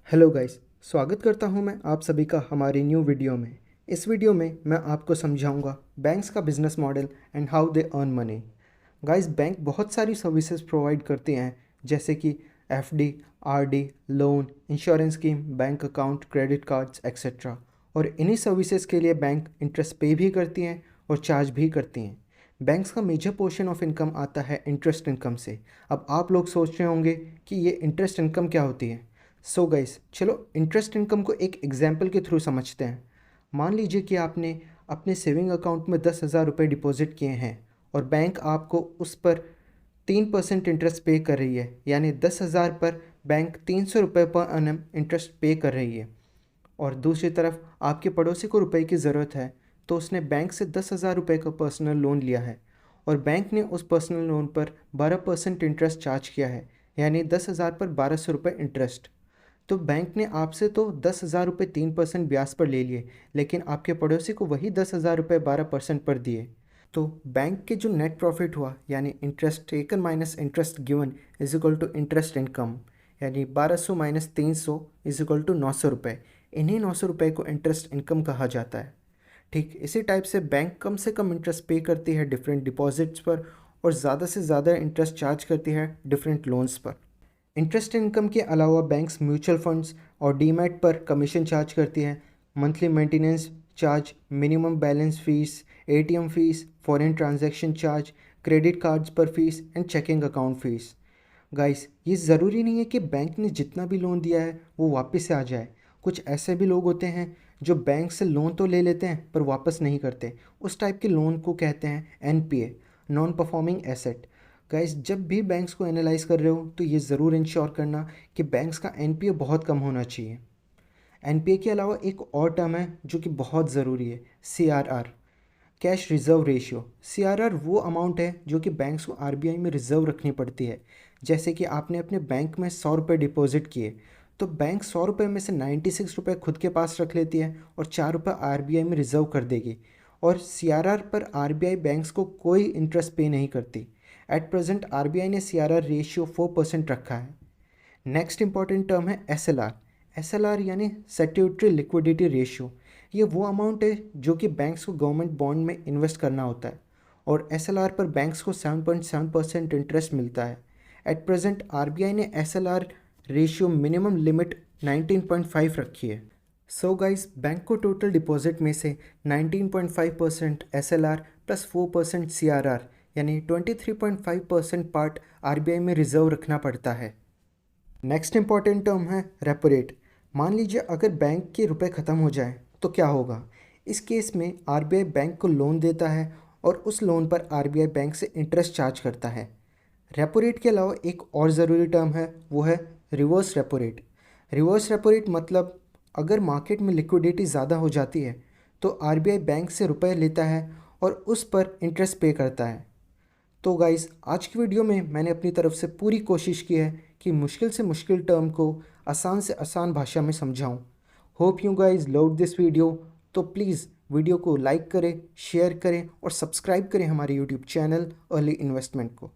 Hello guys, स्वागत करता हूं मैं आप सभी का हमारी न्यू वीडियो में। इस वीडियो में मैं आपको समझाऊंगा बैंक्स का business model and how they earn money. Guys, bank बहुत सारी सर्विसेज प्रोवाइड करते हैं जैसे कि FD, RD, loan, insurance scheme, bank account, credit cards etcetera. और इन्हीं सर्विसेज के लिए बैंक इंटरेस्ट पे भी करती हैं और चार्ज भी करती हैं। बैंक्स का मेजर पोर्शन ऑफ इनकम आता है इंटरेस्ट इनकम से। अब आप लोग सोच रहे होंगे कि ये इंटरेस्ट इनकम क्या होती है। सो गाइस, चलो इंटरेस्ट इनकम को एक एग्जाम्पल के थ्रू समझते हैं। मान लीजिए कि आपने अपने सेविंग अकाउंट में 10,000 रुपये डिपॉजिट किए हैं और बैंक आपको उस पर 3% इंटरेस्ट पे कर रही है, यानी 10,000 पर बैंक 300 रुपये पर एनम इंटरेस्ट पे कर रही है। और दूसरी तरफ आपके पड़ोसी को रुपए की ज़रूरत है, तो उसने बैंक से 10,000 रुपये का पर्सनल लोन लिया है और बैंक ने उस पर्सनल लोन पर 12% इंटरेस्ट चार्ज किया है, यानी 10,000 पर 1,200 रुपये इंटरेस्ट। तो बैंक ने आपसे तो 10,000 रुपये 3% ब्याज पर ले लिए, लेकिन आपके पड़ोसी को वही 10,000 रुपये 12% पर दिए। तो बैंक के जो नेट प्रॉफिट हुआ, यानी interest taken minus interest given is equal to interest income, यानी 1200 माइनस 300 इज इक्वल टू 900 रुपये। इन्हीं 900 रुपये को इंटरेस्ट इनकम कहा जाता है। ठीक इसी टाइप से बैंक कम से कम इंटरेस्ट पे करती है डिफरेंट डिपॉजिट्स पर और ज़्यादा से ज़्यादा इंटरेस्ट चार्ज करती है डिफरेंट लोन्स पर। इंटरेस्ट इनकम के अलावा बैंक्स म्यूचुअल फंड्स और डीमैट पर कमीशन चार्ज करती है, monthly maintenance charge, minimum balance fees, ATM fees, foreign transaction charge, credit cards पर fees and checking account fees. Guys, ये ज़रूरी नहीं है कि बैंक ने जितना भी लोन दिया है वो वापस से आ जाए। कुछ ऐसे भी लोग होते हैं जो बैंक से लोन तो ले लेते हैं पर वापस नहीं करते। उस टाइप के लोन को कहते हैं NPA, non performing asset. Guys, जब भी बैंक्स को एनालाइज कर रहे हो तो ये ज़रूर इंश्योर करना कि बैंक्स का एनपीए बहुत कम होना चाहिए। एनपीए के अलावा एक और टर्म है जो कि बहुत ज़रूरी है, CRR, cash reserve ratio. CRR वो अमाउंट है जो कि बैंक्स को आरबीआई में रिजर्व रखनी पड़ती है। जैसे कि आपने अपने बैंक में 100 रुपये डिपॉजिट किए, तो बैंक 100 रुपये में से 96 रुपये खुद के पास रख लेती है और 4 रुपये आरबीआई में रिजर्व कर देगी। और सीआरआर पर आरबीआई बैंक्स को कोई इंटरेस्ट पे नहीं करती। एट प्रेजेंट आरबीआई ने सीआरआर रेशियो 4% रखा है। नेक्स्ट इंपॉर्टेंट टर्म है एसएलआर। एसएलआर यानी स्टैट्यूटरी लिक्विडिटी रेशियो। ये वो अमाउंट है जो कि बैंक्स को गवर्नमेंट बॉन्ड में इन्वेस्ट करना होता है और एसएलआर पर बैंक्स को 7.7% इंटरेस्ट मिलता है। एट प्रेजेंट आरबीआई ने एसएलआर रेशियो मिनिमम लिमिट 19.5 रखी है। सो गाइस, बैंक को टोटल डिपॉजिट में से 19.5% एसएलआर प्लस 4% सीआरआर यानी 23.5% पार्ट आरबीआई में रिजर्व रखना पड़ता है। नेक्स्ट इंपॉर्टेंट टर्म है रेपो रेट। मान लीजिए अगर बैंक के रुपए ख़त्म हो जाए तो क्या होगा। इस केस में आरबीआई बैंक को लोन देता है और उस लोन पर आरबीआई बैंक से इंटरेस्ट चार्ज करता है। रेपो रेट के अलावा एक और ज़रूरी टर्म है, वो है reverse repo rate. Reverse repo rate मतलब अगर मार्केट में लिक्विडिटी ज़्यादा हो जाती है तो आरबीआई बैंक से रुपए लेता है और उस पर इंटरेस्ट पे करता है। तो गाइस, आज की वीडियो में मैंने अपनी तरफ से पूरी कोशिश की है कि मुश्किल से मुश्किल टर्म को आसान से आसान भाषा में समझाऊं। Hope you guys love this video. तो प्लीज़ वीडियो को लाइक करें, शेयर करें और सब्सक्राइब करें हमारे यूट्यूब चैनल अर्ली इन्वेस्टमेंट को।